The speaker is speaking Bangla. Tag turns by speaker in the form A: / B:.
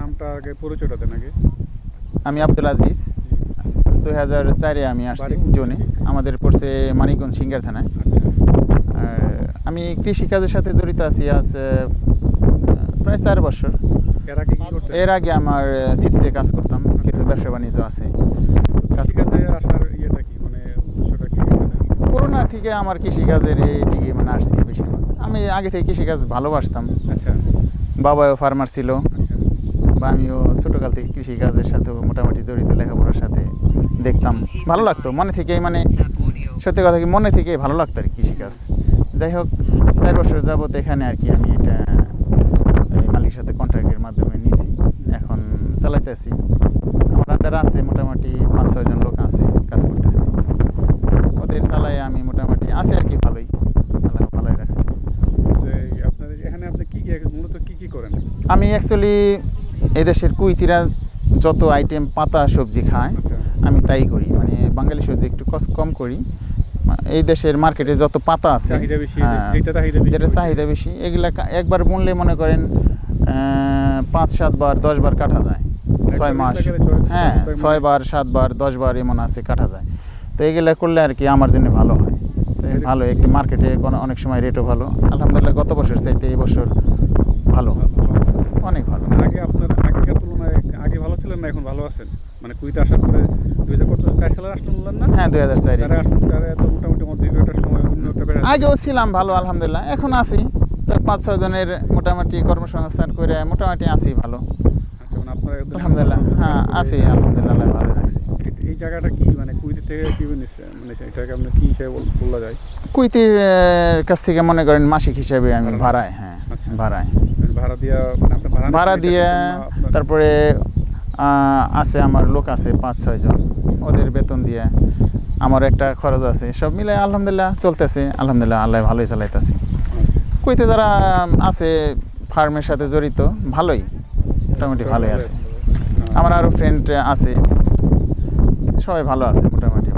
A: নামটা আগে পরিচয়টা দেন আগে।
B: আমি আব্দুল আজিজ। 2004-এ আমি আসছি জুনে। আমাদের পড়ছে মানিকগঞ্জ সিঙ্গার থানায়।
A: আচ্ছা
B: আর আমি কৃষিকাজের সাথে জড়িত আছি আজ প্রায় 4 বছর।
A: এর আগে কি করতেন?
B: এর আগে আমার সিটিতে কাজ করতাম, কিছু ব্যবসা বাণিজ্য আছে। কাজ
A: কৃষিকাজে আসার ইয়েটা কি, মানে উদ্দেশ্যটা কি?
B: করোনা থেকে আমার কৃষিকাজের এই দিকে মানে আসছি বেশিরভাগ। আমি আগে থেকে কৃষিকাজ ভালোবাসতাম,
A: আচ্ছা
B: বাবাও ফার্মার ছিল,
A: আচ্ছা
B: বা আমিও ছোটোকাল থেকে কৃষিকাজের সাথেও মোটামুটি জড়িত, লেখাপড়ার সাথে দেখতাম, ভালো লাগতো মনে থেকেই, মানে সত্যি কথা কি মনে থেকেই ভালো লাগতো আর কি কৃষিকাজ। যাই হোক 4 বছর যাবত এখানে আর কি আমি এটা মালিকের সাথে কন্ট্রাক্টের মাধ্যমে নিয়েছি, এখন চালাইতেছি। আমার আন্ডারে আছে মোটামুটি 5-6 জন লোক আছে, কাজ করতেছে, ওদের চালাই আমি মোটামুটি আছে আর কি, ভালোই, আল্লাহ ভালোই রাখছে।
A: যে আপনার এখানে আপনি কি মূলত কি করেন?
B: আমি অ্যাকচুয়ালি এদেশের কুইতিরা যত আইটেম পাতা সবজি খায়
A: আচ্ছা
B: আমি তাই করি, মানে বাঙালি সবজি একটু কম করি। এই দেশের মার্কেটে যত পাতা আছে,
A: চাহিদা বেশি,
B: হ্যাঁ, যেটা চাহিদা বেশি, এগুলা একবার বুনলে মনে করেন 5-7 বার 10 বার কাটা যায়, 6 মাস, হ্যাঁ 6 বার 7 বার 10 বার এমন আছে কাটা যায়। তো এগুলা করলে আর কি আমার জন্য ভালো হয়, ভালো একটু মার্কেটে অনেক সময় রেটও ভালো। আলহামদুলিল্লাহ গত বছর চাইতে এই বছর ভালো, অনেক ভালো।
A: আগে আপনার আগেকার তুলনায় আগে ভালো ছিলেন না এখন ভালো আছেন? মানে কুইতে আসার পরে 2004 সালে আসলেন বললেন না?
B: হ্যাঁ 2004-এ
A: যারা আসছেন যারা এত মোটামুটি দীর্ঘ একটা সময় উন্নত বেড়ে
B: আগেও ছিলাম ভালো, আলহামদুলিল্লাহ এখন আছি, তার 5-6 জনের মোটামুটি কর্মসংস্থান করে মোটামুটি আছি ভালো,
A: আচ্ছা মানে আপনার
B: আলহামদুলিল্লাহ। হ্যাঁ আছি আলহামদুলিল্লাহ, আল্লাহ ভালো রাখছি।
A: এই জায়গাটা কি মানে কুইতে থেকে কি নিচ্ছে, মানে এটাকে আপনি কি হিসেবে বলা যায়?
B: কুইতির কাছ থেকে মনে করেন মাসিক হিসাবে আমি ভাড়ায়, হ্যাঁ
A: আচ্ছা।
B: ভাড়ায়,
A: মানে ভাড়া দিয়া মানে আপনি
B: ভাড়া দিয়ে, তারপরে আছে আমার লোক আছে 5-6 জন, ওদের বেতন দিয়ে আমার একটা খরচ আছে, সব মিলে আলহামদুলিল্লাহ চলতেছে, আলহামদুলিল্লাহ আল্লাহ ভালোই চালাইতেছি। কুইতে যারা আছে ফার্মের সাথে জড়িত ভালোই, মোটামুটি ভালোই আছে। আমার আরও ফ্রেন্ড আছে, সবাই ভালো আছে মোটামুটি।